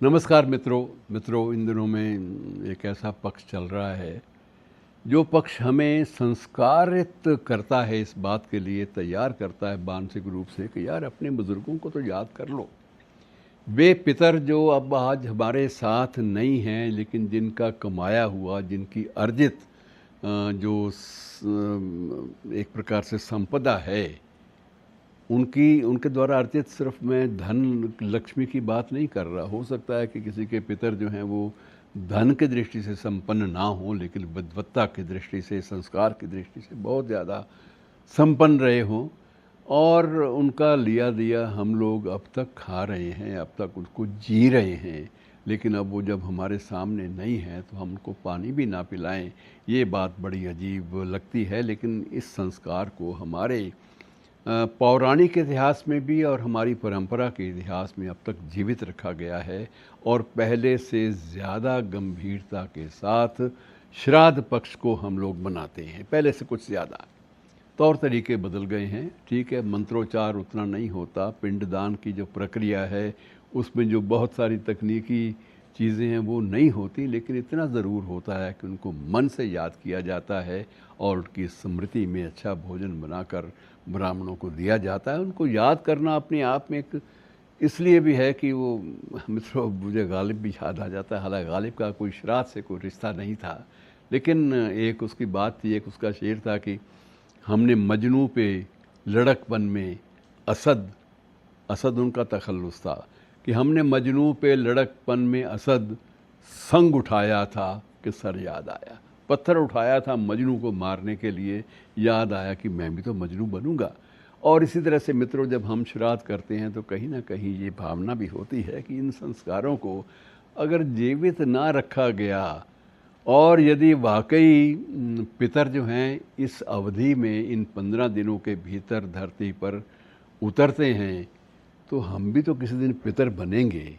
नमस्कार मित्रों, इन दिनों में एक ऐसा पक्ष चल रहा है जो पक्ष हमें संस्कारित करता है, इस बात के लिए तैयार करता है मानसिक रूप से कि यार अपने बुज़ुर्गों को तो याद कर लो। वे पितर जो अब आज हमारे साथ नहीं हैं, लेकिन जिनका कमाया हुआ, जिनकी अर्जित एक प्रकार से संपदा है, उनके द्वारा अर्जित, सिर्फ मैं धन लक्ष्मी की बात नहीं कर रहा। हो सकता है कि किसी के पितर जो हैं वो धन की दृष्टि से संपन्न ना हो, लेकिन विद्वत्ता की दृष्टि से, संस्कार की दृष्टि से बहुत ज़्यादा संपन्न रहे हों, और उनका लिया दिया हम लोग अब तक खा रहे हैं, अब तक उसको जी रहे हैं। लेकिन अब वो जब हमारे सामने नहीं है तो हम उनको पानी भी ना पिलाएं, ये बात बड़ी अजीब लगती है। लेकिन इस संस्कार को हमारे पौराणिक इतिहास में भी और हमारी परंपरा के इतिहास में अब तक जीवित रखा गया है, और पहले से ज़्यादा गंभीरता के साथ श्राद्ध पक्ष को हम लोग मनाते हैं। पहले से कुछ ज़्यादा तौर तरीके बदल गए हैं। ठीक है, मंत्रोच्चार उतना नहीं होता, पिंडदान की जो प्रक्रिया है उसमें जो बहुत सारी तकनीकी चीज़ें हैं वो नहीं होती, लेकिन इतना ज़रूर होता है कि उनको मन से याद किया जाता है और उनकी स्मृति में अच्छा भोजन बनाकर ब्राह्मणों को दिया जाता है। उनको याद करना अपने आप में एक इसलिए भी है कि वो मित्रों, मुझे गालिब भी याद आ जाता है। हालांकि गालिब का कोई श्राद्ध से कोई रिश्ता नहीं था, लेकिन एक उसकी बात थी, एक उसका शेर था कि हमने मजनू पे लड़कपन में असद असद उनका तखल्लुस था कि हमने मजनू पे लड़कपन में असद संग उठाया था कि सर याद आया। पत्थर उठाया था मजनू को मारने के लिए, याद आया कि मैं भी तो मजनू बनूंगा। और इसी तरह से मित्रों, जब हम श्राद्ध करते हैं तो कहीं ना कहीं ये भावना भी होती है कि इन संस्कारों को अगर जीवित ना रखा गया, और यदि वाकई पितर जो हैं इस अवधि में, इन 15 दिनों के भीतर धरती पर उतरते हैं, तो हम भी तो किसी दिन पितर बनेंगे,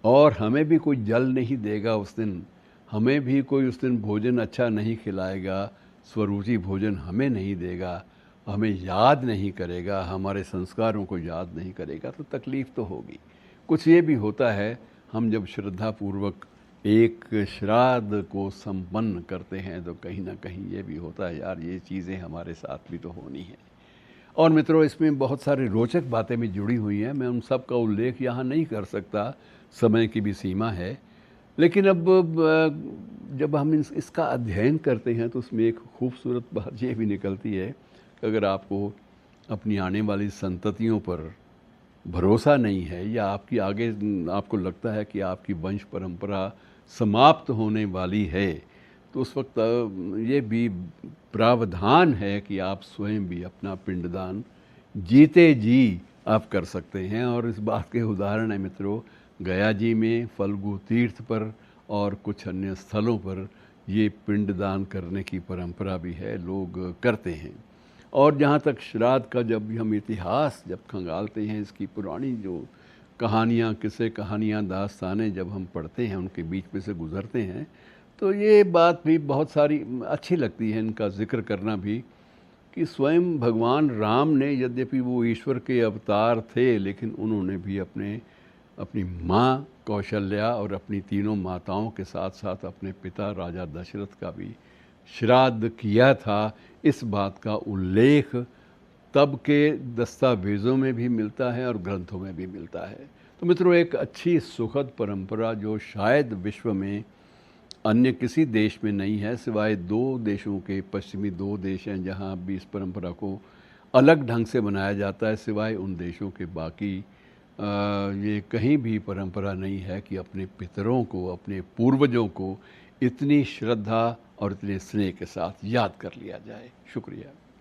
और हमें भी कोई जल नहीं देगा उस दिन, हमें भी कोई उस दिन भोजन अच्छा नहीं खिलाएगा, स्वरुचि भोजन हमें नहीं देगा, हमें याद नहीं करेगा, हमारे संस्कारों को याद नहीं करेगा, तो तकलीफ़ तो होगी। कुछ ये भी होता है, हम जब श्रद्धापूर्वक एक श्राद्ध को संपन्न करते हैं तो कहीं ना कहीं ये भी होता है, यार ये चीज़ें हमारे साथ भी तो होनी है। और मित्रों, इसमें बहुत सारी रोचक बातें भी जुड़ी हुई हैं, मैं उन सब का उल्लेख यहाँ नहीं कर सकता, समय की भी सीमा है। लेकिन अब जब हम इसका अध्ययन करते हैं तो उसमें एक खूबसूरत बात ये भी निकलती है कि अगर आपको अपनी आने वाली संततियों पर भरोसा नहीं है, या आपकी आगे आपको लगता है कि आपकी वंश परंपरा समाप्त होने वाली है, तो उस वक्त ये भी प्रावधान है कि आप स्वयं भी अपना पिंडदान जीते जी आप कर सकते हैं। और इस बात के उदाहरण है मित्रों, गया जी में, फल्गु तीर्थ पर और कुछ अन्य स्थलों पर ये पिंडदान करने की परंपरा भी है, लोग करते हैं। और जहाँ तक श्राद्ध का जब भी हम इतिहास जब खंगालते हैं, इसकी पुरानी जो कहानियाँ, किस्से कहानियाँ, दास्तानें जब हम पढ़ते हैं, उनके बीच में से गुज़रते हैं, तो ये बात भी बहुत सारी अच्छी लगती है इनका जिक्र करना भी, कि स्वयं भगवान राम ने, यद्यपि वो ईश्वर के अवतार थे, लेकिन उन्होंने भी अपनी माँ कौशल्या और अपनी तीनों माताओं के साथ साथ अपने पिता राजा दशरथ का भी श्राद्ध किया था। इस बात का उल्लेख तब के दस्तावेज़ों में भी मिलता है और ग्रंथों में भी मिलता है। तो मित्रों, एक अच्छी सुखद परंपरा जो शायद विश्व में अन्य किसी देश में नहीं है, सिवाय 2 देशों के, पश्चिमी 2 देश हैं जहाँ भी इस परंपरा को अलग ढंग से मनाया जाता है। सिवाय उन देशों के बाकी ये कहीं भी परंपरा नहीं है कि अपने पितरों को, अपने पूर्वजों को इतनी श्रद्धा और इतने स्नेह के साथ याद कर लिया जाए। शुक्रिया।